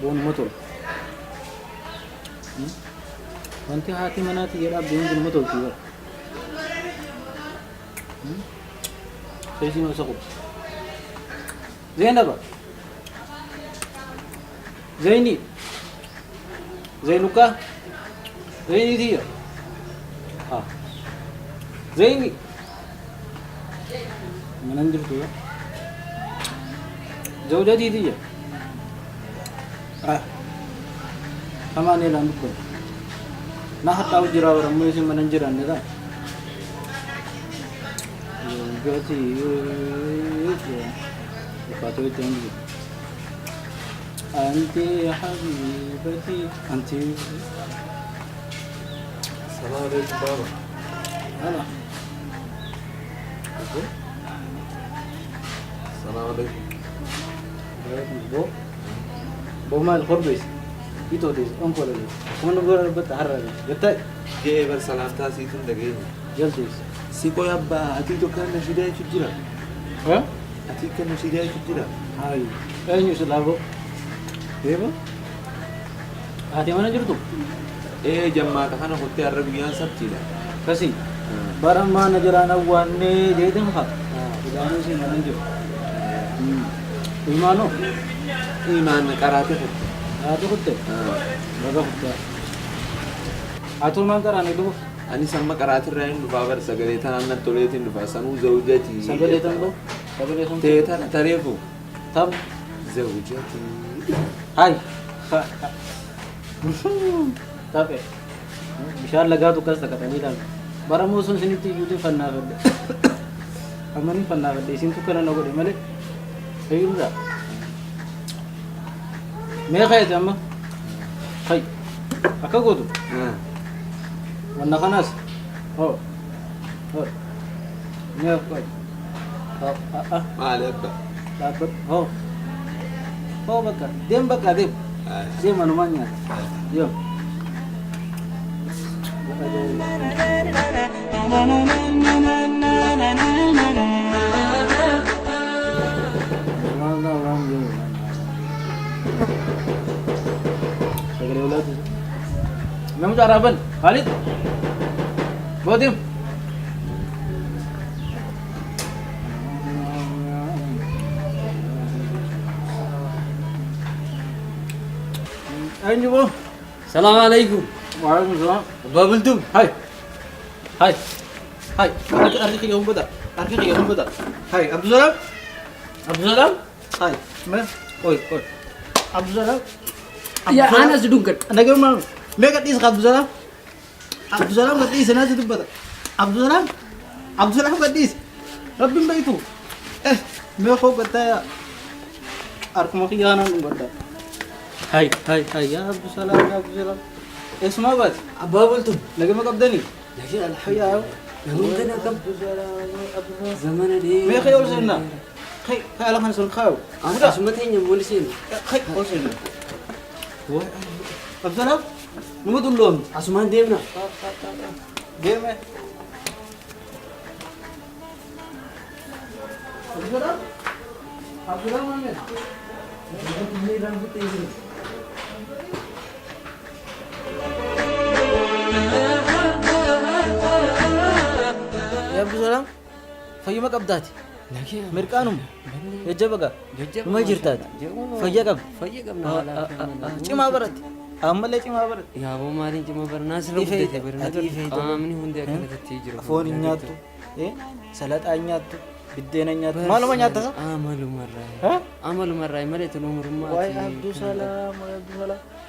بون مطل وانت هاتي مناتي يا رب بين المطل كذا سيسي ما سقط زينب زيني زينوكا زيني دي ها زيني من عندك تو زوجتي دي أماني لا نقول نحط أو جرا ورمي سي منجر أني زوجتي فاتوي تنجي أنت يا حبيبتي أنت السلام عليكم بابا. هلا السلام عليكم. بو بو ما الخربيس يتوديس أنقول لي كمان نقول بتحرر جت جاي بس سلام تاسي تندقين. جلتيس سيكو يابا أتيتو كان نشيداي تجرا. ها أتيت كان نشيداي تجرا. هاي أين يسلابو كيف هاتي mana jirtu جماعة كانوا قلت الربيان سبتيلا. kasi barang mana jalan awanne jadi tempat jalan sih mana jauh imano إيمان كراتي خد. atau kutte berapa kutte atau mana kan itu أنا سامع كراتي راين بفاور سجلتها أنا توليتين بفاسانو زوجتي. sabeletan lo sabeletan تيتا تريفو. tab زوجتي. hai tapi bisa laga tuh kas kata ni dah barang musuh sini tu YouTube fana berde amani fana berde sini tu kerana nogo de male ayu dah मैं खाए थे अम्मा खाई अक्का को तो वरना खानास हो मैं खाई ما عليه بقى. dapat हो बका them dia manumannya yo Memang cara apa? Khalid, bawa tim. Ayo coba. Assalamualaikum. Waalaikumsalam. Babultum. Hai. Hai. Hai. Arki ke umur dah. Arki ke umur dah. Hai. Abdulsalam. Abdulsalam. Hai. Mana? Oi. Abdulsalam. Ya, ana sedungkat. Anda ke mana? Mereka tis Abdulsalam. Abdulsalam kat tis sana tu pada. Abdulsalam kat tis. Rabbim baik tu. Mereka kata arki mau kianan umur dah. Hai ya Abdulsalam ya Abdulsalam. اسمع بس Babultum. لقى ما قبضني Lagi alhamdulillah. حيا Namunta na kab. Zaman ni. ما خير وصلنا خي على خان سن خاو Asa sumatay niya muli sin. خي وصلنا هو Abdulsalam نمو دلهم Asuman dem na. جيم Abdulsalam mana ini rambut ini fayyuma qabdaati Nagee. mirqaanum jajjaba gaa numa jirtaati fayya qab Fayya qabna haala. cimaa baratti ammallee cimaa baratti Yaaboo maaliin cima barnaa sirra guddate barna qaamni hundi akkanatti jiru. foon hin nyaattu salaxaa hin nyaattu biddeena hin nyaattu maaluma nyaattasa Amalumarraa malee tun umurummaa. waa'ee abduu salaam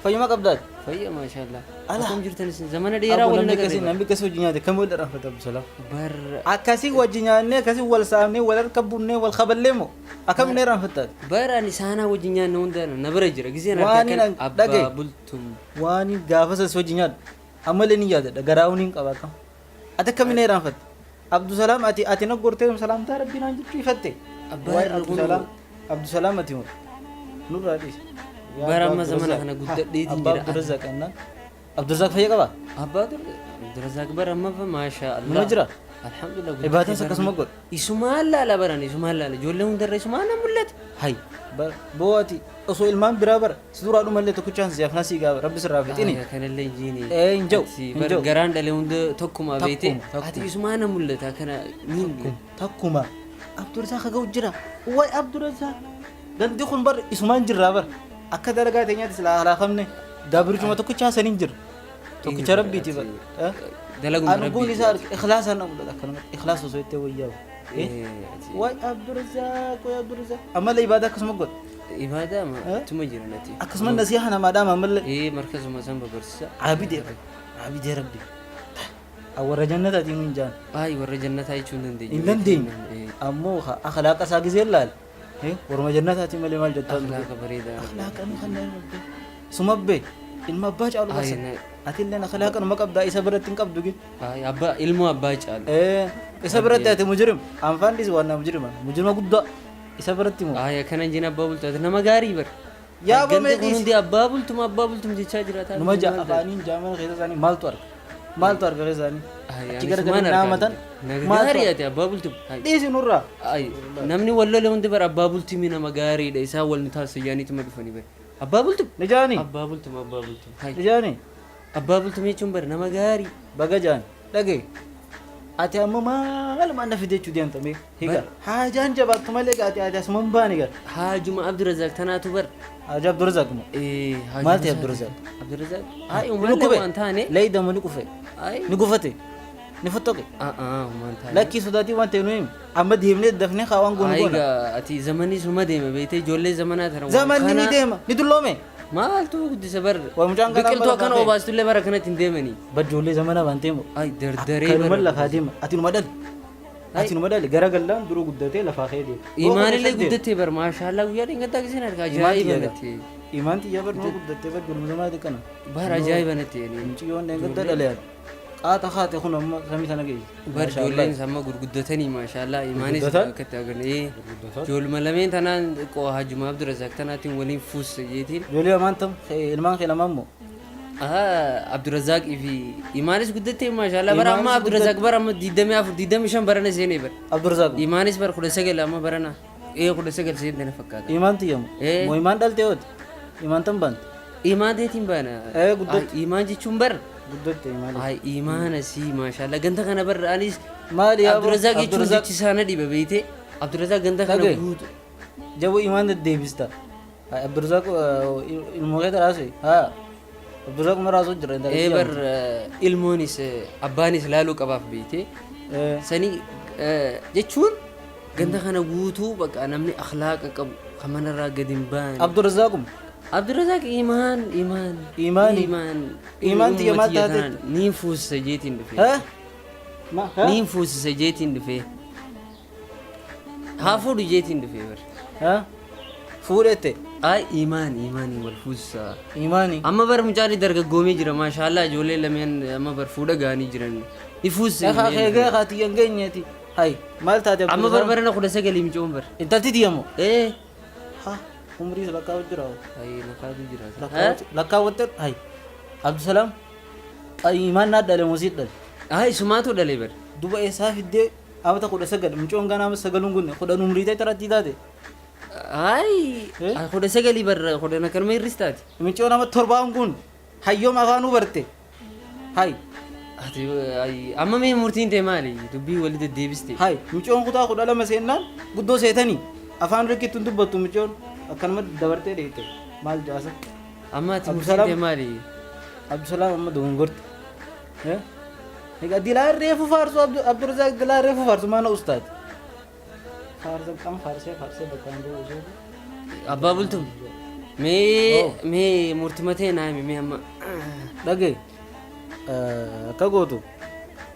fayyuma qabdaati Fayya maashaallah. Ala. Akkam jirtanis zamana dheeraa waliin agarre. namni akkasii wajji nyaate kam wal dhadhaafata abduu salaam Bar akkasii wajji nyaannee akkasii wal saamnee wal harka bunnee wal kaballee moo akkam nee raanfattaati baraan isaanaa wajjin nyaanna hunda na bira jira giseen Waan harka hin kan dhage. abbaa bultum. waan gaafa sas wajji nyaadhu ammallee ni yaadadha garaa'uun hin qaba akkam ati akkami nee raanfatte abduu salaam ati na gortee salaamtaa rabbii naan jechuu ifatte waa'ee abduu salaam abduu salaam ati moo nurraa dhiise Bara amma zamana kana guddadheetiin abbaa jira. abdurrazaaq ennaan abdurrazaaq fayya qabaa Abbaa Abdurrazaaq bara amma fa maasha Allah. Nama jira? Alhamdulillah. Ibaadaas akkasuma godha. Isumaan laala baran isumaan laala ijoollee hundarra isumaan na mul'ata. Hay booti osoo ilmaan biraa bara si duraa dhumallee tokkichaan siyaaf nasii gaaba rabbi sirraa fixini Kanallee jiini. hin jau hin jau Garaan dhalee hunda tokkuma beete. Tokkuma. Ati isumaan na mul'ata kana niin. takkuma abdurrazaaq ga'u jira waay abdurrazaaq gandi kun bar isumaan jirraa bar akka dalagaa teenyaatti silaa halaafamne gaabirichuma tokkichaa saniin jira tokkicha rabbiiti bar Dalaguma arguun rabbii. isaa ikhlaasaan na mul'ata akkanumatti ikhlaas osoo itti wayyaa'u waay abdurrazaaq waay abdurrazaaq ammallee ibaadaa akkasuma godha Ibaadaa tuma jira nati. akkasuma nasiihaa namaadhaama ammallee Markazuma san babarsiisa. abidee rabbi warra jannataatiin hin jaan Ay warra jannataa jechuun dandeenya. hin dandeenye ammoo akhlaaqa isaa gisee laal warma jannataatiin malee maal jettaa Akhlaaqa bareedaa. akhlaaqanii kanneen sumabbee ilma abbaa caalu basa atilleen akhlaaqa numa qabdaa isa biratti hin qabdu gin Ay abbaa ilmoo abbaa caalu. isa biratti ati mujrim anfaan dhisi waan mujrima guddaa isa biratti moo Ay akkana jin abbaa bultu ati nama gaarii bar. yaa Gandi boomee kun dhiisi hundi abbaa bultum jechaa jiraata. numa ja'a afaaniin jaamana keessa isaanii maaltu arga keessa isaanii achi Achi gargar naamatan gaarii ati abbaa bultum. dhiisi nurraa Ay namni wallole hundi bar abbaa bultimi nama gaariidha isaa wal nu taasisaniituma dhufanii bar. Abbaa bultum. ni jaani Abbaa bultum. Hay ni jaani abbaa bultum jechuun bar nama gaarii. baga jaan dhage ati amma maal manna fide jechuu deemta mee higa haajaan jabaattu malee ati asuman baani gar Haajuma Abdurrazaaq tanaatu bar. haaja abdurrazaaq moo maalti abdurrazaaq Abdurrazaaq. Ay ni uummanni kube waan taane. leeydamu ni kufe Ay ni gufate ni fottoqe uumaan taane. lakkii sodaatii waan ta'e nuyi amma deemnee dafnee kaawwan goonu goona Aiga ati zamani suma deema beete ijoollee zamanaa tana. zamanni ni deema ni dulloome Maaltu guddisa bar. Waa mucaan kanaa Biqiltuu bara akkana kaafee. obaastullee bara kanatti hin deemanii. bajoollee zamanaa waan ta'eemo Ay dardaree kanuma lafaa deema ati numa dhali ati numa dhali gara gallaan duruu guddatee lafaa ka'ee deema Imaanillee guddattee bar maashaallah guyyaa dhingataa giseen argaa ajaa'iba natti. imaan xiyyaa bar numa guddattee bar gurmu zamaa xiqqana Bar ajaa'iba natti. muciyyoon deengadda dhaleyan qaata haate kun amma samii sana geessi Bar ijoolleen samma gurguddatanii maashaallah imaanis Gurguddatan? akkatti agarre. Ijoolluma lameen tanaan xiqqoo Haajuma Abdurrazaaq tanaatiin waliin fuussa jeetiin. ijoollee lamaan tam ilmaan kee lamaan moo Abdurrazaaq fi imaanis guddattee maashaallah bara amma Imaanis Abdurrazaaq bara amma 24 25 barana seenee bar. abdurrazaaq Imaanis bar 19 amma barana. 19 seentana fakkaata. imaan xiyyamu moo imaan dhaltee hooti imaan tan bante Imaan teetiin baana. guddatte Imaan jechuun bar. guddatte imaan Ay imaana si maashaallah ganta kana bar anis maali yaa Abdurrazaaq jechuun jechi isaana dhiba beeyte. Abdurrazaaq ganta kana Dhagaye. guutu. jabu imaan deddeebista abdurrazaaq ilmoo kee taraase haa abdurrazaaq maraasoo jira Bar ilmoonis abbaanis laaluu qabaaf beeyte. Sanii jechuun ganta kana guutuu bakka namni akhlaaqa qabu kan manarraa gadi hin baane. abdurrazaaqum Abdurrazaaq imaan. Imaani. Imaan xiyya maal taate? Niin fuusisa jeetiin dhufe. Niin fuusisa jeetiin dhufe. Haa fuudhu jeetiin dhufe bar. fuudhette Ay imaanii wal fuusisa. imaani Amma bar mucaan dargaggoomee jira maashaallah ijoollee lameen amma bar fuudha gaanii jiran. Ni fuusisa. egaa eegee kaatiyyan geenyeeti hay maal taate Amma bar barana 19 micoon bar. intalti diyamo Ha umrii lakkaawwat jira ay nakaatu jira. lakkaawwatte hay abdusalaam imaan naa dhale musiit dhale Ay sumaatu dhalee bar. duba eessaa fiddee amata 19 mucoon ganaa amma 9 gunne 10 umrii ta'e taratti taate Ay 19 bar 10 kanuma irris taati. mucoon amma 7 gun hayyoom afaanuu barte hay amma mee murtiin ta'e maali dubbii walii deddeebiste Hai, mucoon kutaa kudha lama seennaan guddoo seetanii afaan rikitti hin dubbattu mucoon akkanuma dabartee dheete maal jaasa. amma ati murtiin Abdusalaam. ta'e maali Abdusalaam amma dogongorte. Egaa Dilaan reefu faarsu Abdurazaaq Dilaan reefu faarsu mana ustaad. Faarsa qam faarsee bakkaan ga'u osoo. abbaa bultum mee murtima ta'e naa himi mee amma Dhagee akka gootu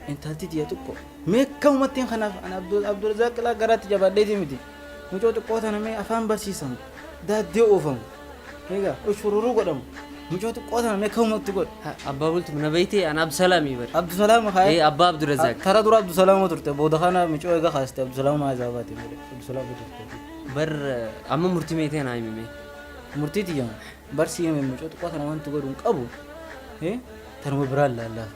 intalti tiyya xiqqoo mee akkamumattiin kanaaf ani Abdurazaaq Dilaa garaatti jabaadheeti miti. Mucoo xiqqoo tana mee afaan barsiisamu daaddee oofamu. Egaa ushururuu godhamu. Mucoo xiqqoo tana mee akkamumatti godha. abbaa bultum na beeyte ana Abdusalaamii bari Abdusalaam haaya. abbaa Abdurazaaq Tara dura Abdusalaam turte booda kana mucoo egaa kaaste Abdusalaam maa jaabaate malee Abdusalaam turte. bar amma murtii ta'e naa himi mee Murtii tiyya barsii mucoo xiqqoo tana wanti godhu hin qabu. Tanuma biraan laallaa.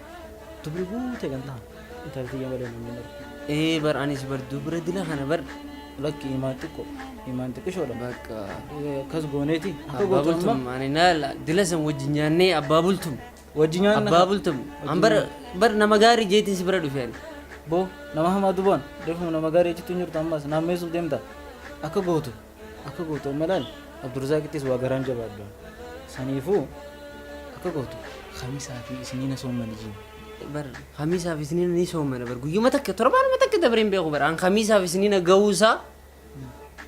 Dubri guute kan ta'a. Intalti tiyya malee namni argu. bar anis bar dubra dila kana bar Lakki imaan xiqqishoodha. bakka Akkas gooneeti. Akka abbaa gootu amma bultum ani naa dila san wajjin nyaannee abbaa bultum wajji nyaanna. abbaa bultum an bar nama gaarii jeetiin si bira dhufe ani Boo nama hamaa dubbaan reefuma nama gaarii achitti hin jirtu ammas naammeessuuf deemta. Akka gootu malaan Abdurazaaqittis waa garaan jabaaddu. Saniifuu akka gootu khamisaa fi isiniina soomanii jiru. bar khamiisaaf isiniina ni soomana bar guyyuma takka torbaanuma takka dabareen beeku bar an khamiisaaf isiniina ga'uusaa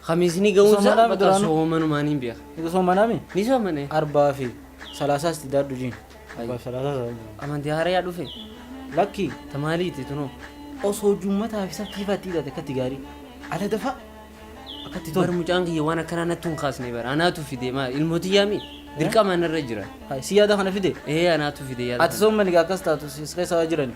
khamiisni ga'uusaa Soomanaa bakka duraanuu? soomanumaan hin beeka Ika soomanaami ni soomane arbaa fi salaasaas itti daaddu jiin. Arbaa fi salaasaas amantii haarayaa dhufe lakki tamaaliiti tunoo osoo jummataa fi sakkiifatti hidhate akkatti gaarii ala dafa akkatti bar tolu. mucaan kiyya waan akkanaa natti hin kaasne bar anaatu fide maa ilmootiyaami dirqama narra jira Si yaada kana fide anaatu fide yaada ati soomani gaa akkas taatu si keessa waa jirani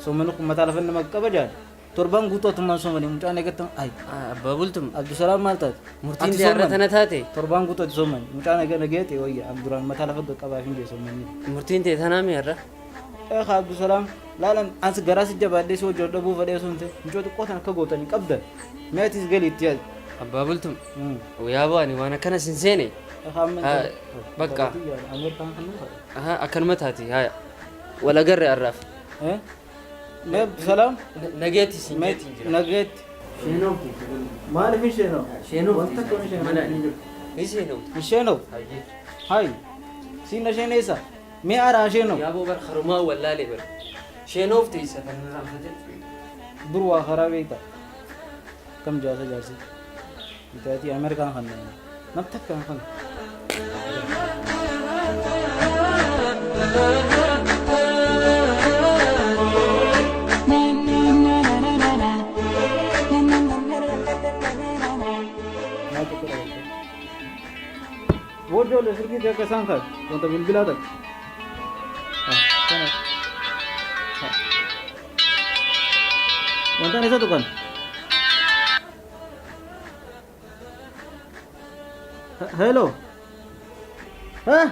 soomani kun mataa lafa nama qaba jaal torban guutuu atummaan soomani mucaan eegattan ay abbaa bultum Abdusalaam maal taate murtiin Ati diyaarra soomani? tana taate torban guutuu ati soomani mucaan eegateete wayya Abduraan mataa lafa qabaa fi hin soomani. murtiin ta'e tanaami har'a Abdusalaam laalan as garaa si jabaadhee si hojii dhabuu fadhee sun ta'e mucoo xiqqoo tan akka gootanii qabdan meetis galii itti yaadu. abbaa bultum yaa baani waan akkana sin seene bakka akkanuma taate haya wal agarre har'aaf Mee Abdusalaam nageetti sin nageetti. Maaliif hin sheenoo? sheenoo Wanta akka hin sheenoo. ni sheenoo Hin sheenoo? Hai siin sheeneessa mee aaraa sheenoo? yaa boo bar harumaa wallaalee bar sheenoof teessa kan raanfate dur waa karaa beekta kam jaasa jaarsi bitaatii Ameerikaan kan namni akkaan kan Bodoh sirki dia kesangkat untuk bilbil ada. Wantan isa tu kan? Hello. Hah?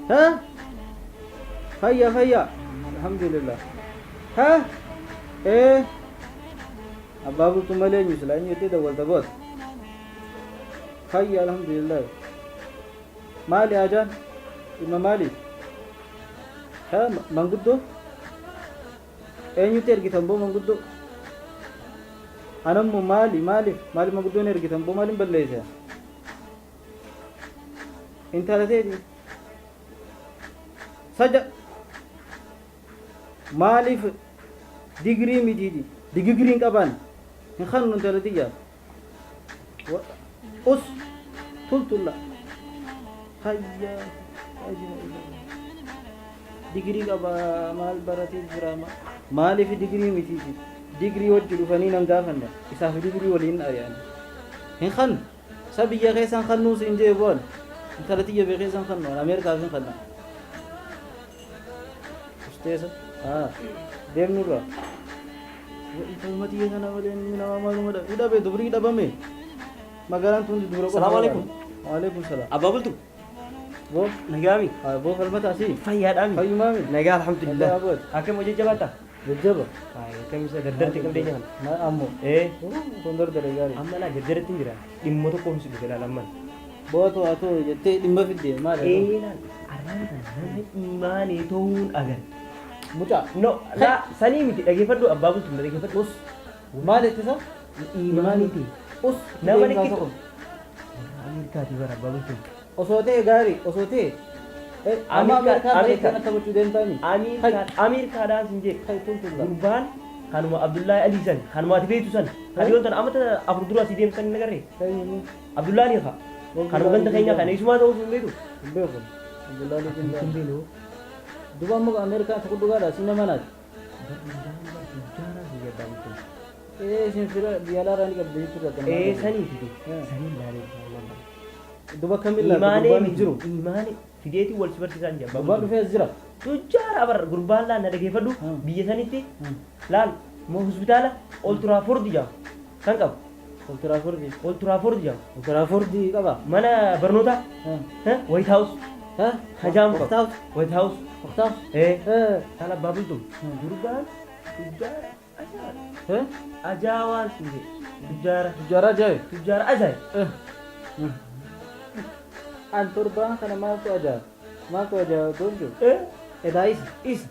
Hah? Faya. Alhamdulillah. Hah? Ababu tu malah ni selain itu dah walta bot. Faya alhamdulillah. Mali ajan? Imam Mali. Hah? Manguddo? Eenyutu ergitan manguddo? Anammo maali manguddoon ergitan maaliin balleessa? Intala teeti saja maaliif digirii mitiiti digigiriin qaban hin kannu intala tiyya us tultulla hayya digirii qaba maal baratee jira maaliif digirii mitiiti digirii wajji dhufanii nan gaafanna isaaf digirii waliin ari'an hin kannu sa biyya keessan kannuus hin jee boon intala tiyya beekeessan kannu Ameerikaaf hin kanna usteesa deemnurra intalma tiyya kana malee inni nama maaluma hidhabe dubrii dhabame magaalaan tun dubra qofa. Assalamu alaikum. Waalaikum salaam. Abba bultu. Bo Nagami. bo falmata si Fayyadami. fayyumami Nagaa alhamdulillah. Nagaa abboot. Akka hojii jabaata. jajjaba Kamisa daddarti qabdee nyaata. na ammo kondor dare gaari Amma laa daddarti jira. Dhimma tokko homsi dhufe laalamman. booto atoo jettee dhimma fidde maal Arraan kan namni imaanii ta'uun agar. mucaa No, la sanii miti dhaggeeffadhu abbaa bultu dhaggeeffadhu. maal itti isa Imaaniiti. us Nama deemsaa liqii. tokko. Ameerikaati bara abbaa bultu. osoo ta'e gaarii osoo ta'e amma Ameerikaa bareeddaan akka gochuu deemtaani Ameerikaadhaan sin jedhe. kai tultulla Gurbaan kanuma Abdullahi Ali san kanuma ati beektu san. Hadiyoon tan amata afur dura asii deemsan hin agarree. Abdullahi Ali haa. Kanuma ganda keenya kana isumaa ta'uu hin beeku. hin beeku Abdullahi Hin bin beeku. duba amma Ameerikaa tokko dhugaadha si nama naati isin fira biyya alaarraa ni qabda jechuudha Sanii fide. Sanii laalee duba kamilla Imaanee gurbaan jiru imaanee fideetii wal si barsiisan jira. gurbaan dhufee as jira Tujjaara bara gurbaan laal na dhaggeeffadhu biyya sanitti laal moo hospitaala Olturaafordi jedhamu kan qabu. Oltiraafordi Olturaafordi jedhamu Oltiraafordi qaba mana barnootaa White House hajaamu White qaba. House White House White House haala abbaa bultum gurbaan tujjaara ajaa'ibaan siin jedhe tujjaara Tujjaara ajaa'iba tujjaara ajaa'ib. an torbaan kana maaltu ajaa'iba tolchu edaayis Isa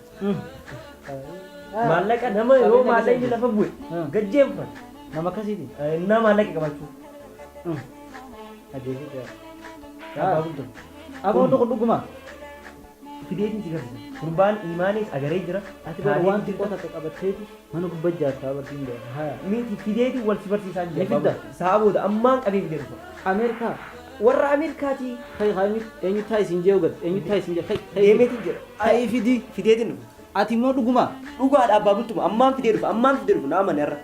maallaqa nama yoo maallaqni lafa bu'e gajjeeffatu nama akkasiiti nama maallaqa qabaachuu ajeefi abbaa bultum. aboo tokko dhuguma Fideetiin si garsiisa. Gurbaan imaanis agaree jira. ati bara waan xiqqoo takka qabatteeti mana gubbaa jaartaa barsiin beeka haya Miti fideetiin wal si barsiisaa Ni fidda? Sa'a booda ammaan qabee fidee dhufa. Ameerikaa Warra Ameerikaatii kai haimi eenyu taa isin jee ugat eenyu taa isin jee kai deemeetiin jira. kai fidi Fideetiin dhufa. ati immoo dhuguma Dhugaadha abbaa bultuma ammaan fidee dhufa ammaan fidee dhufa nama narra.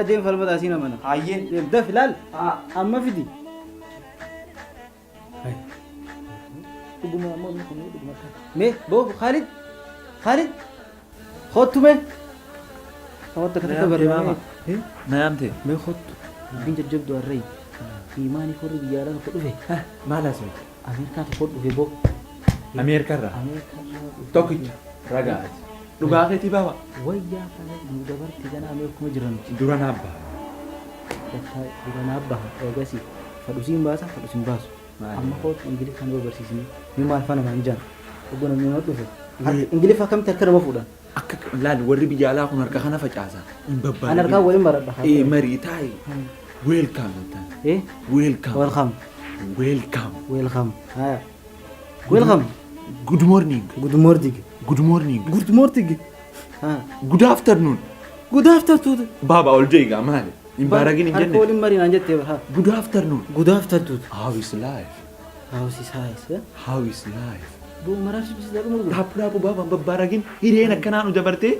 deem falmata asiin amana Hayyee. deem daf ilaal amma fidi dhuguma ammoo inni kun dhuguma taa mee boo Khalid hottu mee hawwatta katata barreeffame Naamte. mee hottu bin jajjabdu array imaani korri biyyaadhaa tokko dhufe Maal asii? Ameerikaa tokko dhufe boo Ameerikarraa. Ameerikaa Tokkicha. Ragaati. Dhugaa keetii baaba. wayyaa kana nu dabarte jana Ameerikuma jiran Dura naabbaa. durana abbaha eegasi fadhusiin baasa fadhusiin baasu amma kootu ingilif kan barsiisni mi maal fana maan jaan ogona mi ma dhufe ingilif akkamti akka nama fuudhan Akka laal warri biyya alaa kun harka kana facaasan. Hin babbaadne. an harkaa waliin baradha Marii taa'e. Welcome. Welcome. welcome Welcome. welcome haya welcome Good morning. good morning Good morning. good morning ha Good afternoon. good afternoon Baaba ol jeegaa maali? Hin baaragin hin harka jenne. waliin mariin an jettee ha Good afternoon. good afternoon How is life? house is high How is life? boo maraaf bis dalu murgu Dhaabbaa baaba hin babbaaragin hireen akkanaa nu dabartee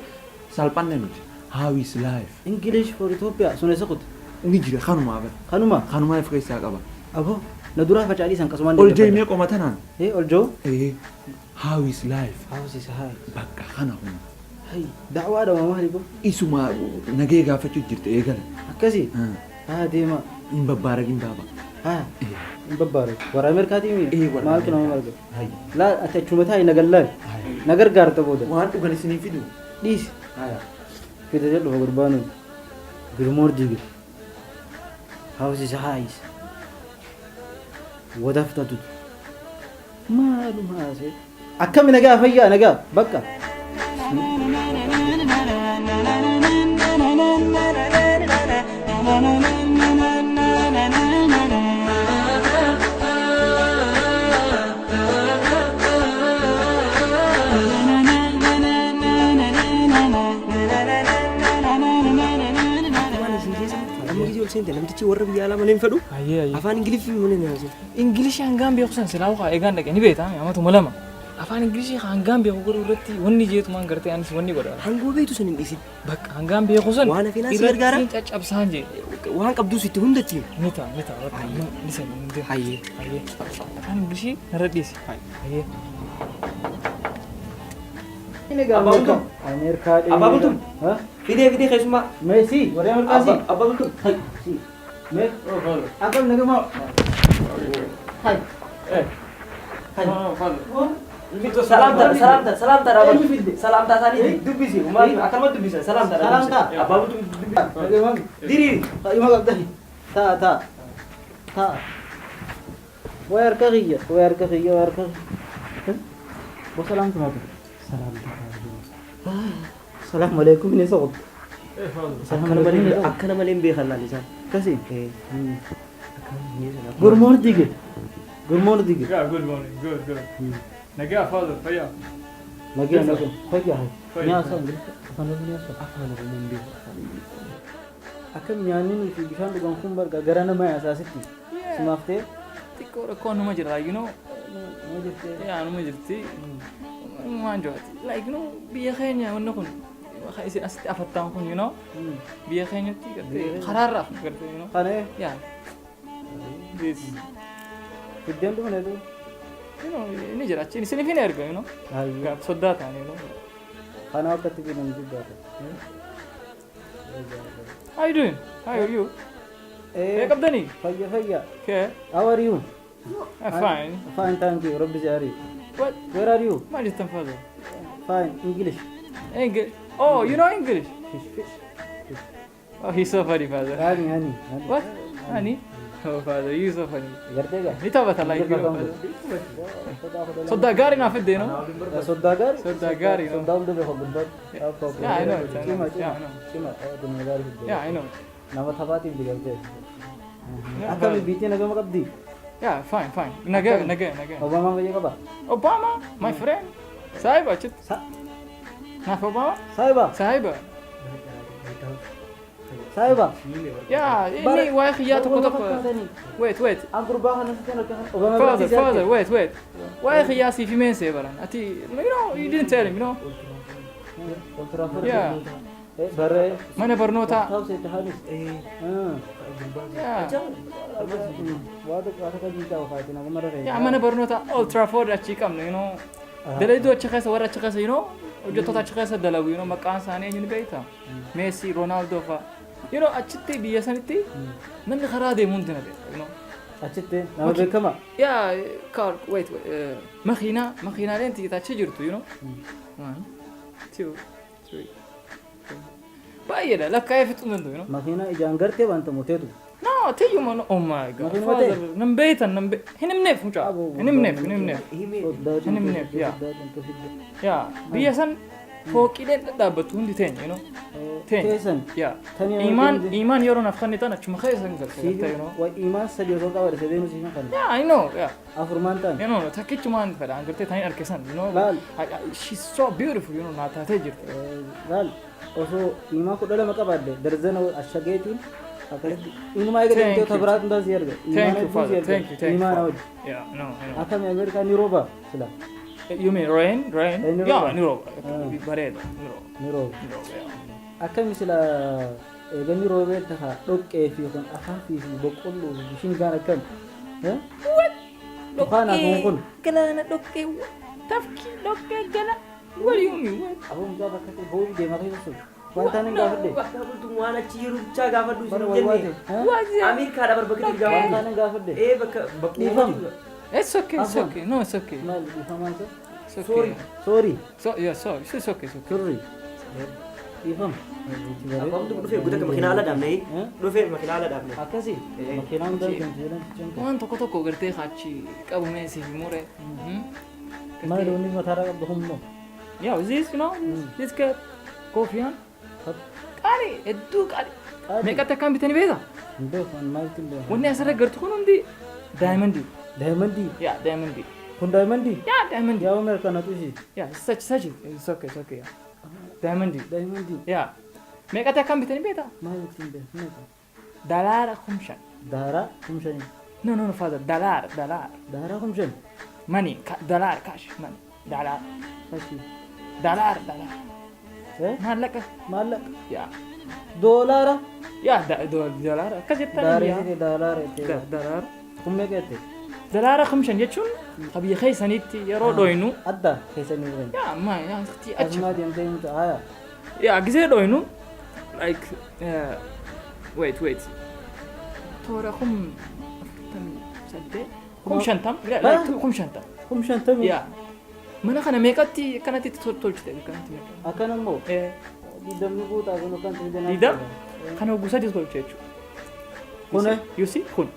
salphanne nuti. How is life? english for Ethiopia sun eessa kutu Ni jira kanumaa bara. kanuma Kanumaa if keessaa qaba. abo na duraa facaalii san qasumaan Ol jeemee qoma tanaan. ol joo How is life? house is high Bakka kana hunda. hay da'waadha maali boo Isuma nagee gaafachuu jirte eegala. akkasii haa deema Hin babbaaragin baaba. haa hin babbaare warra Ameerikaatii mi warra maaltu nama marga Hayya. laa ati achuma taa'e na gallaan na gargaarta booda Waan dhugan isinii fidu. dhiisi fida jedhu gurbaanu birmoor digir house is high wadaftatu maaluma haasee akkami nagaa fayyaa nagaa bakka Namtichi warra biyya alaa malee hin fedhu. Afaan Ingiliffii malee hin haasa'u. Ingilishii hangaan beeku san silaa ukaa eegaan dhaqee ni beektaa amatuma lama. Afaan Ingilishii hangaan beeku godhu irratti wanni jeetumaan gartee anis wanni godha. Hangoo beektu sun hin dhiisin. Bakka hangaan beeku san Waan hafeenaa si gargaara? irratti caccabsaan jee. Waan qabdus itti hundatiin. Ni ta'a ni ta'a. Ni sani ni ta'a. Hayyee. Hayyee. Afaan Ingilishii narra dhiisi. Hayyee. Abbaa bultum. Ameerikaa Abbaa bultum. ha Fidee keessumaa. Messi warra Ameerikaasi Abbaa bultum. hay si me akkam nagama hay Salaamta dhaabatu. Eenyu fidde? Salaamtaa isaanii dubbisi. Akkanumatti dubbisan salaamtaa dhaabatu. Salaamtaa? Abbaa bultum dubbisa. nagama Diriiri. ima qabdani ta way harka kiyya bo salaamtu maatu salaamta Salaam alaikum ni soqot. akkana malee hin beekan laal isaan. Kasi. Akkana hin beekan. Good morning dige. Good morning dige. Yeah, good morning. Good, good. Nagaa father, fayyaa. Nagaa. Fayyaa. Nyaasa ngilisa. Afaan Oromoo nyaasa. Afaan Oromoo hin beeku. Akkam nyaanni nuti bishaan dhugan kun barga gara nama yaasaasitti. Simaaf ta'e. Xiqqoo rakkoon numa jira, you know. Numa jirtee. Yaa numa jirti. Waan jawaati. Like, you know, biyya keenya wanni kun isin asitti afattaan kun, you know. Biyya keenyatti gartee karaarraaf gartee, you know. Kana Yeah. This, fiddeen dhumne tu. you know, ni jira achi isiniif hin erga, you know. Hayyo. Gaaf soddaa ta'anii, you know. Kana akkatti fi namni gaafata. How you doing? How are you? Hey, qabdanii? Fayya fayya. Okay. How are you? Fine. Fine, thank you. Rabbi jari. What? Where are you? Maal jettan father? Fine, English. English. Oh, you know English? Fish, fish. Oh, he's so funny, father. Hani, hani. What? Honey? Oh, father, you so funny. Gartee gaa? Ni taphata like you, father. Soddaa gaarii naaf fidde, you know? Soddaa gaari? Soddaa gaarii, you know? Soddaa hunda beeku gubbaa. Yeah, I know it, I know Cima, it. Yeah, I know. cima. Cima, gaari fidde. Yeah, I know. Nama taphaatiif digartee. Yeah, Akkami father. biitii nagama qabdi? Yeah, fine, fine. Nagaa. Obamaan fayya qaba? Obama, my friend. Saahiba, chit. Sa- Naaf Obama? Saahiba? Saahiba. Saahiba? Yeah, inni waa'ee xiyyaa tokko tokko. Wait. An gurbaa kana sitti argaa. Obamaa Father, biratti father, wait. Waa'ee xiyyaa siif himeen see baran. Ati, you know, you didn't tell him, you know? Yeah. Barree. Mana barnootaa. Taa'u seetta halis. Yeah. Waa takka jiitaa ofaati nagama raree. Yeah, mana barnootaa Old Trafford achii qabna, you know? Dalayduu achi keessa warra achi keessa, you know? Hojjettoota achi keessa dalagu, you know? Maqaan isaanii eenyu ni beektaa? Messi, Ronaldo fa'a. You know, achitti biyya sanitti namni karaa deemu hundi na beeka, you know? Achitti nama beekama. Yeah, car, wait. Makiinaaleen tiyyata achi jirtu, you know? 1, 2, 3. Baay'eedha, lakkaa'ee fixuu hin danda'u, you know? Makiina ijaan gartee wanta muteetu. No, tiyyuma, oh my god. Makiina Father, ta'e? nan beektan, hin himneef, mucaa. Hin himneef. Himneef. Yeah, biyya san fooqileen dhadhaabbattu hundi teenya, you know? Teessan. Yeah. Tani Imaan yeroo naaf kan ta'an achuma keessan gartee, you know? Waa imaan sadii osoo qabate sadeen usii kan. Yeah, I know, yeah. Afurmaan ta'an. You know, takkichumaan fedhaan gartee tanii harkisan, you know? Laal. She's so beautiful, you know, naa taatee jirti. Laal osoo imaa kudha lama qabaadde darzana ashageetiin akkasitti inumaa eegalee ta'e biraatu hundaa si erga. Thank you, Father. Thank you. Imaan hojii. Yeah, no, I know. Akkami Ameerikaa ni rooba sila. You mean rain? Ni Yeah, rooba. ni rooba. Bareeda, ni rooba. Ni rooba. Ni rooba, yeah. Akkami sila eeganii roobee taha dhoqqee fi kun afaan fi boqqolloo fi bishin gaan akkam. Dhukaan afuun kun. Galaana dhoqqee tafkii dhoqqee gala. What do you mean? Afuun gaafa akkasii boo'ii deemaa keessa sun. Wanta ani gaafadhe. Bakka bultuun waan achi jiru bichaa gaafadhu Bara isin walwaate. jenne. What's that? Ameerikaadha barbaqee Wanta gaafadhu. ani gaafadhe. Bakka Dhiifama. It's okay, it's okay. No, it's okay. Maal dhiifamaan ta'e? It's okay. Sorry. Sorry. So, yeah, sorry. It's okay, it's okay. Sorry. Dhiifama. Akkamitti dhufee guutaa makiinaa ala dhaabne dhufee makiinaa ala dhaabne. Akkasii makiinaan dalgan jedhan jechuun Waan tokko tokko gartee achi qabumee siif mure. mana doonii mataarraa qabdu humnoo. Yeah, this, you know, this guy, Kofiyan. Qaali, hedduu qaali. Meeqatti akkaan bitanii beektaa? Hin beeku ani maaltu hin beeku. Wanni asirra gartu kun hundi daayimandii. Daayimandii. Yeah, daayimandii. Kun daayimandii. Yeah, daayimandii. Yaa Ameerikanatu ishii. Yeah, such. It's okay, yeah. Daayimandii. Daayimandii. Yeah. Meeqatti akkaan bitanii beektaa? Maaltu hin beeku. Dalaara kumshan. Daaraa kumshanii. No, father, dalaara. Daaraa kumshan. Money, dalaara, cash, money. Dalaara. Ashii. Dalaara. Maallaqa. Maallaqa. Yeah. Doolaara. Yeah, dalaara. Akkas jettan. Daaree daalaara jettee. Dalaara. Kun meeqa jettee? Dalaara kumshan jechuun biyya keessanitti yeroo dhoynu. Adda keessanii jiran. Yeah, yaa achi. Asumaa deemtee himta haaya. Yeah, gisee dhoynu. Like, wait. Toora kum shantam. Kum shantam. Kum shantamii. Yeah. Mana kana meeqatti akkanatti tolchite akkanatti meeqa? Akkana immoo diidamni guutaa kun kan tiljanaa. Diidam? Kana guusaa tolche jechuudha. Kune You see? Kun.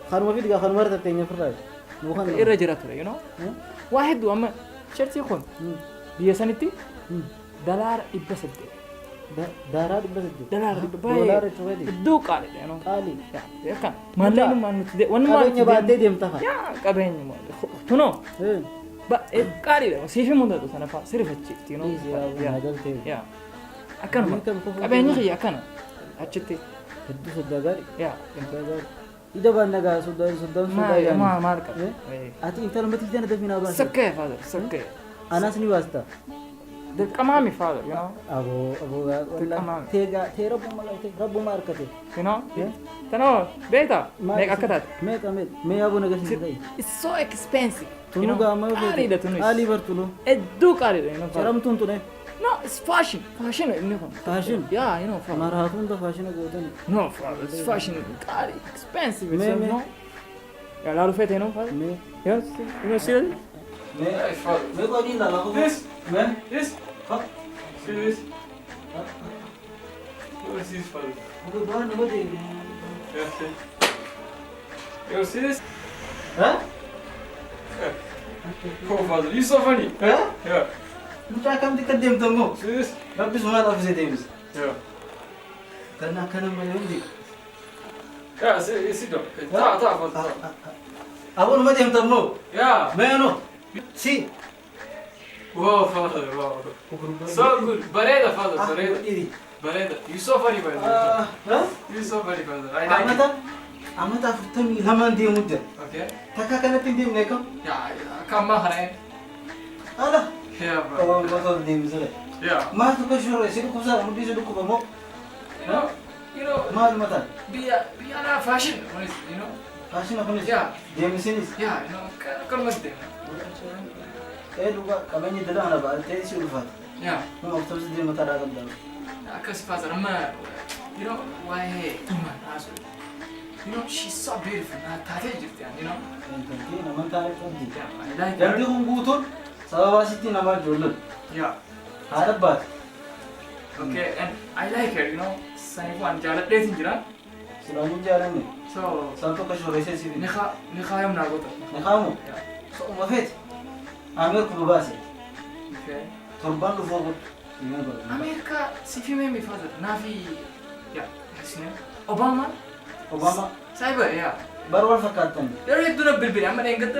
kanuma fi digaa kanuma irra teenya firraa. Mukaan Irra jira ture, you know? Waa hedduu amma shartii kun biyya sanitti dalaara dhibba saddeet. Daaraa dhibba saddeet. Dalaara dhibba Doolaara baay'ee jechuudha. hedduu qaaliidha you know. Qaali. Kan malleenummaan nuti wanni maal Qabeenya baattee deemta fa. yaa qabeenya tunoo baay'ee qaaliidha siifii mudatu sana fa'aa sirrifachiifti you know. Yaa akkanuma qabeenya kiyya akkana achitti Hedduu soddaa gaarii. yaa Ija baan nagaa soddaan maal qabu Ati intala matii jana dafinaa baasa. sakkee faadar sakkee Anas ni baasta. dirqamaami faadar you know. Aboo Dirqamaan. tee rabbuma harkate. You know? Tanoo beektaa meeqa akka taate. Mee aboo nagarsiisa ta'e. It's so expensive. Tunu gaama yoo qaaliidha tunis. Qaalii bartunu. Hedduu qaaliidha you know. Sharamtuun tune. No, it's fashion. Fashion inni kun. Fashion? Yeah, you know. Maraatu hunda faashina gootani. No, it's fashion. Qaali expensive. Me, itself, me. no? Yaa laalu feete you know. Mee. Yes, you know seriously? Mee qoodiin laalaa qofa. This. Mee. This. Ha. See this? What is this for? Aboo doon nama deemi. Yeah, see. You see this? Ha? Oh, father, you so funny. Ha? Yeah. Mucaa kamti kan deemtan moo? See this? Rabbi sumaa dhaafisee deemisa. Yeah. Kan akkana malee hundi. Yeah, sit down. Father. Aboo nama deemtan moo? Yeah. Mee ano? Si. Wow, father, wow. So good. Bareda, father, bareda. Dhiri. Bareda. You so funny, by the way. Ha? You so funny, father. I like it. Amata 42 deemuu jira. Okay. Takka kanatti hin deemne kam? Yeah, come on, honey. Ala. Yeah, bro. Oh, bakal deemsire. Yeah. Maaltu ka shurre si dhukkubsaa mudhii si dhukkuba moo? You know, Maal mataan? be a fashion, you know. Faashina kunis? Yeah. Deemisinis? Yeah, you know, come with them. Dhugaa qabeenyi dala ana baatee si ulfaata. Yeah. Nama oftabsi deemataa dhaa qabdaa. Because father, you know, why, you know, she's so beautiful. You know. Intalli naman taa'ee qabdi. Yeah, I like Gandi her. kun guutuun sababaa sitti namaa ijoollan. Yeah. Haadha baate. Okay, and I like her, you know. Sanifuan jalat dating jira. Silaamuun jaalanne. So, Isaan tokko shorreessee si bine. nikah yom nagota. Ni qaamu? Yeah. So uma feeti. Ameer kuma baase. Okay. Torbaan dhufoo godhu. Siimeen godhu. America, si fime mi father, nafi, yeah, sine. Obama, Obama cyber, yeah. bar wal fakkaattan. Yeroo hedduu na bilbile amma dheengadda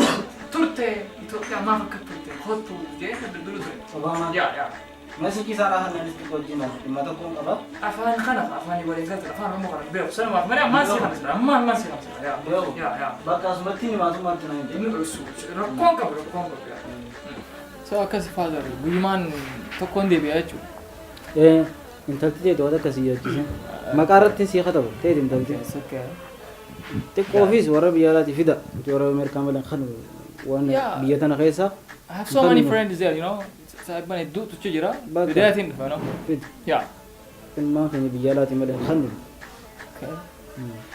turte Itoophiyaa maaf akka turte hottu jee na bilbilu ture. Obama. Yaa. Meesiki isaa laafan naanis xiqqoo wajjin dhimma tokkoon qaba. Afaan kana afaanii waliin galtu afaan Oromoo kana beeku sanumaaf malee ammaan si kana sila ammaan si kana sila Beeku. yaa. Bakka asumatti himaatumaatti na hin Inni rakkoon qabu yaa. So akkas faadar guyyumaan tokkoon deebi'a jechuudha. Intalti ta'e waan akkasii jechise. Maqaa irratti sii haa ta'u ta'e intalti. Xiqqoo ofiis warra biyya alaati fida. Warra Ameerikaa malee kan waan biyya tana keessa. I have so many friends there, you know. Saahiban hedduu tuchu jira. Bakka. Bidaatiin dhufa, no? Fid. Yaa. Ilmaan keenya biyya alaati malee kan.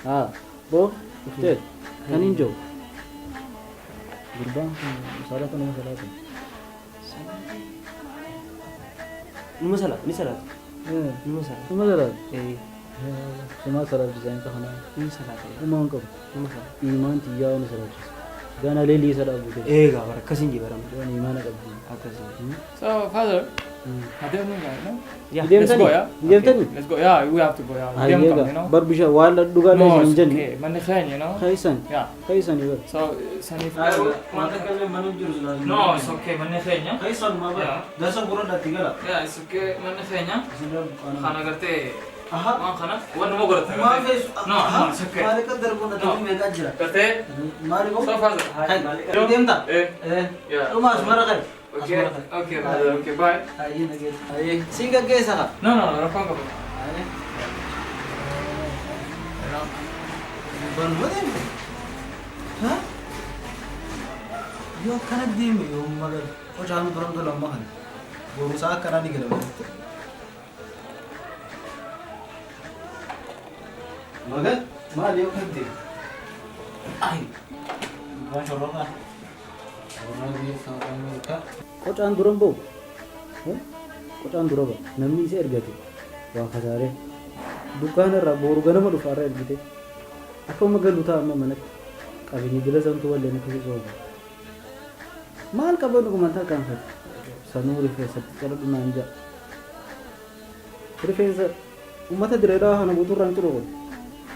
Haa. Boo dhuftee kan hin jiru. Gurbaan kun salaata nama salaata. Numa salat, ni salat. Numa salat. Nama salaata. Eh, Suma salaata bisaan kana. numa salat. Imaan qabu. Numa salat. Imaan tiyyaa ona salaata. Gana leelii isa dhaabu. Eega bara akkasin jibaram. Waan imaana qabdi. Akkasin. So, father, adeemu gaa, no? Yeah. Let's go, yeah? Deemtani? Okay, let's go. Yeah, we have to go, yeah. Adeemu qabna, you know? bar bishaan waan dhugaa No, leeshin it's jenni. okay. Manni keenya, you know? Kaisan. Yeah. Kaisan ibar. So, saniif... manu jiru No, it's okay. Manni keenya. Kaisan maba. Yeah. Dasa gurra datti gala. Yeah, it's okay. Manni keenya. Kana gartee... Aha. Waan kana? Waan nama godhatta Maa gartee? fees. No, no, it's okay. Maali ka darbuun dhaqanii meeqaa jira? Gartee? Maali So, boo? father. Hai. Deemta? Yeah. Dhumaas mara kai. Okay, okay, father. Okay, bye. Ayyee nageessa. Ayyee. Siin gaggeessa haa. No, no, no, rakkoon qabu. Ayyee. Banuma deemte? Ha? Yoo akkana deeme yoo magal. Qocaan turan tola amma kana. Borusaa akkanaa ni gala. Magal? Maal yoo kan deeme? Ay. Waan shorrokaa. Qocaan duran ba'u. Qocaan dura ba'a. Namni isa ergate waan kasaaree dukkaana irraa boru ganama dhufa irraa ergite akkuma galu ta'a amma manatti qabeenyi bila santu wallee nuti sooma. Maal qaban dhuguma ta'a kan fate sanuu rifeessatti cala dhunaan ja'a. rifeensa uummata direedhaa kana guutuurraan ture kun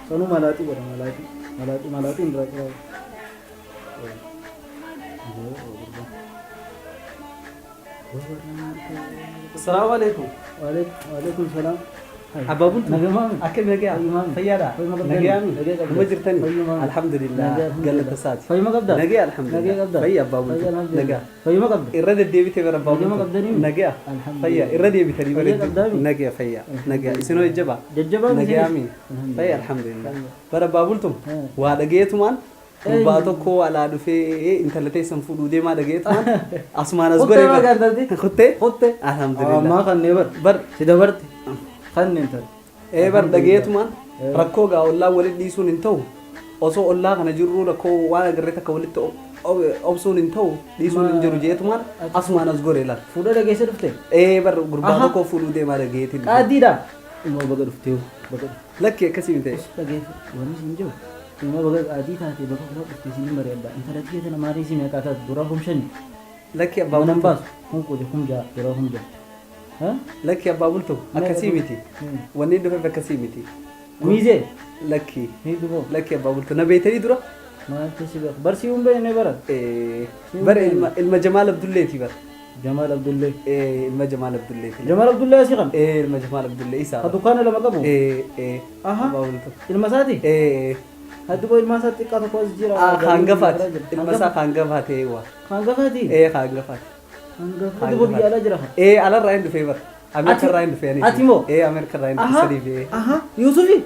sanuu malaaxii godha malaaxii hin dura Assalamu alaikum. Waalaikum salaam. Ababun Nagamaan. akka nagaa fayyaadha. Nagaami. Kuma jirtani. Alhamdulillah. Galata saati. Fayyuma qabda. Nagaa alhamdulillah. Fayya ababun. Nagaa. Fayyuma qabda. Irra deddeebite bara ababun. Fayyuma qabdanii. Nagaa. Fayya irra deebitanii bara. Nagaa fayya. Nagaa isinoo jajjaba. Jajjabaa Nagaami. Fayya alhamdulillah. Bara ababultum waa dhageetumaan gurbaa tokko alaa dhufee intala teessan fuudhuu deemaa dhageetumaan asumaan as godhe bara. Kuttee. Alhamdulillah. Ammaa kannee bar si dabarte kanneen taate. Bar dhageetumaan rakkoo gaa ollaa walitti dhiisuun hin ta'u osoo ollaa kana jirru rakkoo waan agarree takka walitti obsuun hin ta'u dhiisuun hin jiru jeetumaan asumaan as godhe laal. Fuudha dhageessa dhufte. Bar gurbaa tokko fuudhuu deemaa dhageetiin. Qaaddiidha. Immoo baga dhuftee baga dhuftee. Lakkii akkasii hin ta'e. Dhageessa wanni siin jiru. Immoo baga qaadii taate baga fuudha dhuftee siin bareedda. Intala tiyya maatii siin meeqaa taate dura humshani. Lakkii abbaa Waan bultu. baasu hunqote humjaa yeroo humjaa. Lakkii abbaa bultu akkasii miti. Wanni dhufe akkasii miti. Miizee. Lakkii. Ni duboo. Lakkii abbaa bultu na beeytanii dura. Maaltu si beeku barsiisuun beekne bara. Bara ilma Jamaal Abdulleeti bara. Jamaal Abdullee. Ilma Jamaal Abdulleeti. Jamaal Abdullee asii kan. Ilma Jamaal Abdullee isaa. Ha dukkaana lama qabu. Aha. Abbaa bultu. Ilma isaati. Haddi boo ilma isaa xiqqaa tokko as jira. Hangafaati. Ilma isaa hangafaa ta'ee waa. Hangafaati. Hangafaati. Hangafaati boo biyya alaa jira. Alarraa hin dhufee bara. Ameerikarraa hin dhufee. Ati moo? Ameerikarraa hin dhufee sadiif. Aha. Yuusufi.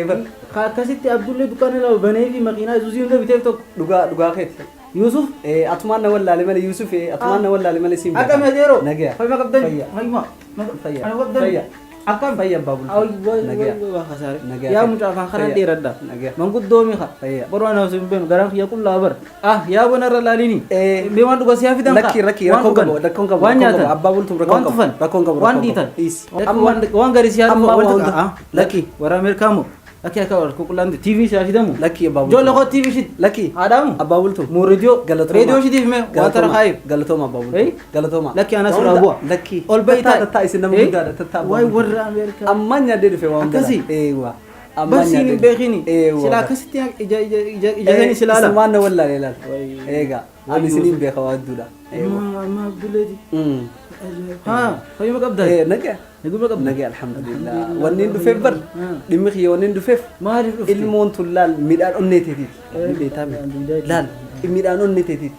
Bara. Akkasitti Abdullee dukkaana lama banee fi makiinaa Isuuzii hunda biteef tokko. Dhugaa keeti. Yusuf. Atumaan na wallaale malee Yusuf atumaan na wallaale malee siin. Akka meejeero. Nagaa. Fayyuma qabdani. Fayyuma. Fayya. Akkam. Fayya baabul. Nagaa. Yaa mucaa afaan kanaan dheeradha. Nagaa. Manguddoomi haa. Fayya. Boroo ana osoo hin beenu garaan kiyya qullaa bar. Yaa bona irra laalini. Mee waan dhuga siyaa fidan Lakki rakkoon qabu. Waan nyaatan. Abbaa bultuun Waan tufan. Waan dhiitan. Waan gari siyaa dhufa. Lakki. Warra Ameerikaa moo. Lakki akka qulqullaan TV siyaa fidamu. Lakki abbaa bultuun. Ijoollee koo TV shit. Lakki. Haadhaamu. Abbaa bultuun. Moo reediyoo. Galatooma. Reediyoo shitiif mee waan tara kaayif. Galatooma abbaa bultuun. Galatooma. Lakki ana suuraa bu'a. Lakki. Ol bayitaa. Tattaa isin nama guddaadha tattaa. Waay warra Ameerikaa. Ammaan nyaadee dhufe waan Akkasii. Eewa. Barsiin hin beekini. Sila akkasitti ijatanii si laala. Waan na wallaale laala. Eegaa. Ani isiniin beeka waan duudha. Amma Abdulleeti. Haa fayyuma qabda. Nagaa. Naguma qabda. Nagaa alhamdulillah. Wanni hin dhufeef bar. Dhimmi kiyya wanni hin dhufeef. Maaliif dhufte? Ilmoon tun laal midhaan onneeteetiiti. Beetaa laal midhaan onneeteetiiti.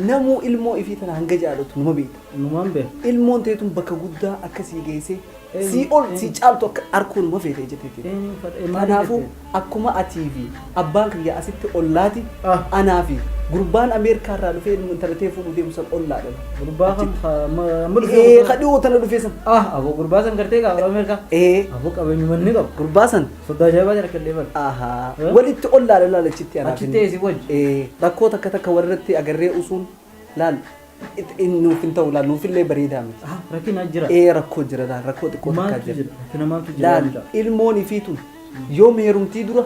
Namuu ilmoo ifii tana hanga jaallatu numa beeka. Numaan beeka. Ilmoon teetun bakka guddaa akkasii geessee si ol si caaltu akka harkuun ma feete jetteeti. Kanaafuu akkuma atii fi abbaan kiyya asitti ollaati anaa fi gurbaan Ameerikaa irraa dhufee intalatee fuudhuu deemu san ollaadha. Gurbaa kan Kadhiyoo tana dhufee san. Aboo gurbaa san gartee qaba Ameerikaa. Aboo qabeenyi manni qaba. Gurbaa san. Soddaa ajaa'ibaa jira kallee bara. Walitti ollaadha laala achitti anaa. Achitti eesi wajji. Rakkoo takka warratti agarree usuun laal. Nuuf hin ta'u laal nuufillee bareedaa miti. Rakkina jira. Rakkoo jira laal rakkoo xiqqoo takkaa jira. Rakkina maaltu jira. Laal ilmoon ifiitun yoom heerumtii dura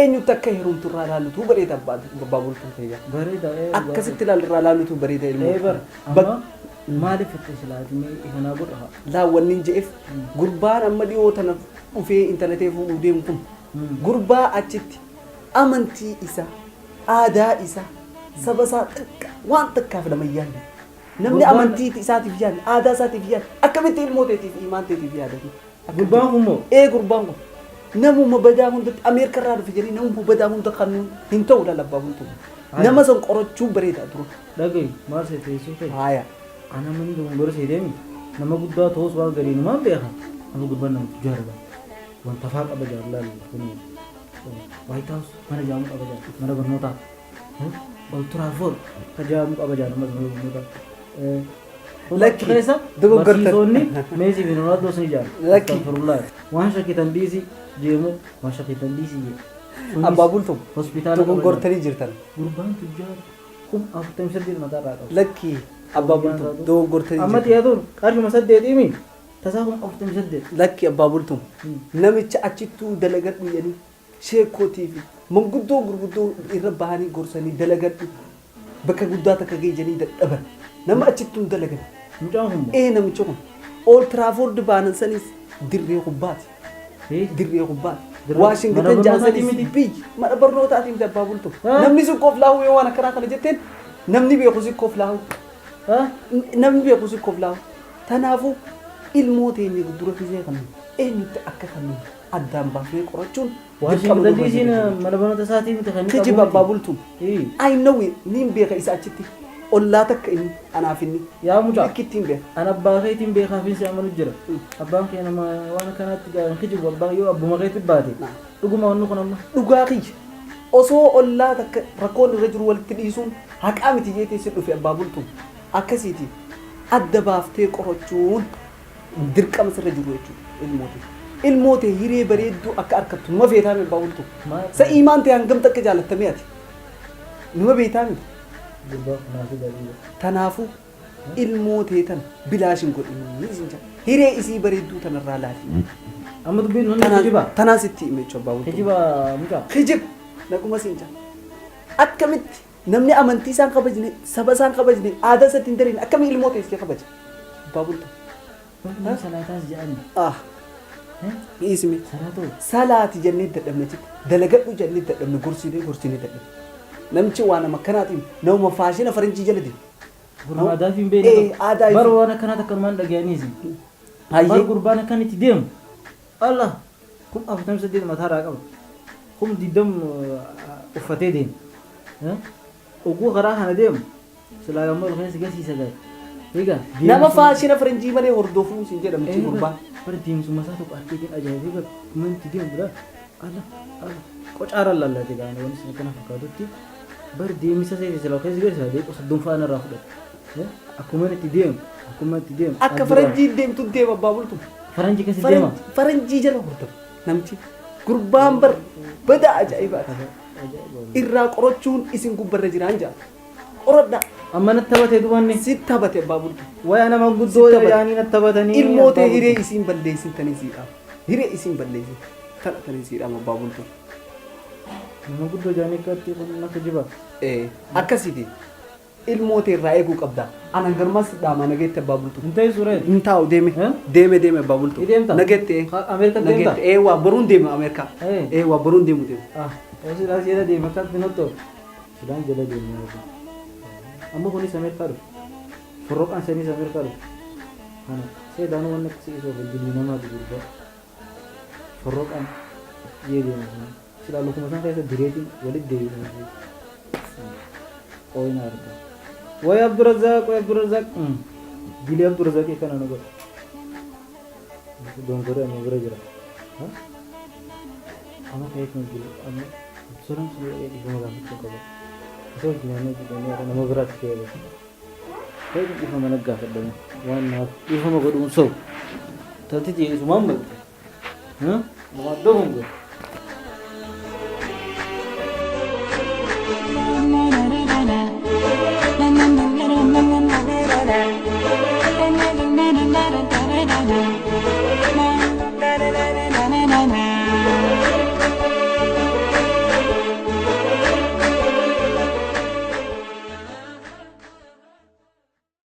eenyutti akka heerumtu irraa laalutu bareeda abbaa bultuun ta'e. Bareeda. Akkasitti laal irraa laalutu bareeda ilmoo. Amma maaliif itti silaatimee ifanaa godha? Laa wanni hin je'eef gurbaan amma dhiyoo tana dhufee intalatee fuudhuu deemu kun gurbaa achitti amantii isaa aadaa isaa saba isaa waan takkaaf nama yaadne. Namni amantii isaatiif yaadne aadaa isaatiif yaadne akkamitti ilmoo teetiif imaan teetiif yaadatu. Gurbaan kun moo? Gurbaan kun namuma badaa hundatti Ameerikaa irraa dhufe jedhee namuma badaa hunda kan hin ta'u lallabbaa bultu. Nama san qorachuun bareedaa dura. Dhagaye maal see teessoo ta'e? Haaya. Ana manni dogongora see deemi. Nama guddaa ta'us waan gadi numaan beeka. Nama gurbaan nama jaarba. Wanta faa qaba jaarlaa kun White House mana jaamu qaba jaarla. Mana barnootaa. Ultraafoor ka jaamu qaba jaarla mana barnootaa. Lakki barsiisonni meesii fi Ronaldo sun jaarla. Waan shakkitan dhiisii jeemu waan shakkitan dhiisii. Abbaa bultu hospitaala dogongortanii jirtan. Gurbaan tujjaara kun 43 mataa irraa qaba. Lakki abbaa bultu dogongortanii jirtan. Amma xiyyaatuun qarshuma 8 mi tasaa kun 48. Lakki abbaa bultu namicha achittuu dalagadhu jedhanii sheekootii fi manguddoo gurguddoo irra bahanii gorsanii dalagadhu bakka guddaa takka geejjanii dadhaban nama achittuu dalagan. Mucaan kun namicha kun Old Trafford baanan sanis dirree kubbaati. Dirree kubbaati. Washington Jaasanis biyyi mana barnootaatiin dabbaa bultu. Namni sun koflaa'u yoo waan akkanaa kana jetteen namni beeku si koflaa'u. Namni beeku si koflaa'u. Kanaafuu ilmoo teenya dura fiisee kan eenyutti akka kamiin addaan baafnee qorachuun Washington DC mana barnoota isaatii miti kan kiji babbaa bultu. I know niin beeka isa achitti ollaa takka inni anaaf inni yaa mucaa akkittiin beeka. Ana abbaa keetiin beekaa fi si amanu jira. Abbaan kee nama waan kanaatti gaarii kiji abbaa yoo abbuma keetti baate dhuguma wannu kun amma dhugaa kiyya osoo ollaa takka rakkoon irra jiru walitti dhiisuun haqaa miti jeetee si dhufe abbaa bultu akkasiiti adda baaftee qorachuun dirqama sirra jiru jechuudha ilmootee. Ilmootee hiree bareedduu akka harkattu numa beekamee abbaa bultu. Sa'iimaan ta'e hangam takka jaalattamee ati numa beekamee. Kanaafuu ilmootee tan bilaashin godhin hiree isii bareedduu tanarraa laati. amma dubbiin hundi kijiba Tanaas itti hime jechuudha abbaa bultu. kijiba mucaa Kijib naguma siinja akkamitti namni amantii isaan kabajne saba isaan kabajne aadaa isatti hin dariin akkamiin ilmootee iskee kabaja abbaa bultu. salaataas jedhani Ismi salaatoo salaati jennee dadhabne jechuudha. Dalagadhu jennee dadhabne gorsinee dadhabne. Namchi waan nama kanaatiin nama faashina faranjii jala deema. gurmaadaa fi hin beekne aadaa bara waan akkanaa takka numaan dhaga'aniisi bara gurbaan akkan itti deemu Allah kun afurtam saddeet mataarraa qaba kun diddam uffatee deema oguu karaa kana deemu silaa yommuu ilkeessa gasiisa gahe egaa nama faashina faranjii malee hordofuu siin jedhamti gurbaan. bara deemsuma isaa tokko argeetiin ajaa'ibee kuma itti deemu bira Allah qocaara lallaate gaane wanti isin kana fakkaatutti bara deemisa seeti silaa keessa gadi silaa deeqo soddon faana irraa fudhate akkuma itti deemu Akka faranjii deemtu deema abbaa bultu. faranjii kasi deema Faranjii jala hordofu namchi gurbaan bar bada ajaa'ibaati. Irraa qorachuun isin gubbarra jiraan jaa. Qoradhaa. amma natti taphatee dubanni Si taphate abbaa bultu. waya nama guddoo yaanii natti taphatanii Ilmootee hiree isiin balleessitanii siidhaam. Hiree isiin balleessin taphatanii siidhaam abbaa bultu. nama guddoo jaanii akkatti kun akka jiba Akkasiiti ilmootee irraa eeguu qabda. Anan garmas dhaamaa nageetti abbaa bultu. hin ta'e suuree Hin taa'u deeme deeme abbaa bultu. Deemta? Nageetti Ameerika deemta? waa boruun deema Ameerikaa. Waa boruun deemu deema. Sidaan jala deema akkatti notto sidaan jala deema amma kunis Ameerikaa dhufe forroqaan sanis Ameerikaa dhufe kana seedaan waan akkasii isoo bilbilii namaa gurgurdaa forroqaan yee deema silaa lukuma isaan keessa direetiin walitti deebiin ooyina argaa way Abdurazaq Gili Abdurazaq kana na godha dongore amma bira jira amma kayak Gili amma seorang sih di rumah itu kalau itu gimana gitu ini ada nama berat kayak kayak di rumah negah kadang warna di rumah gue unsur tadi di rumah mbak mau dong gue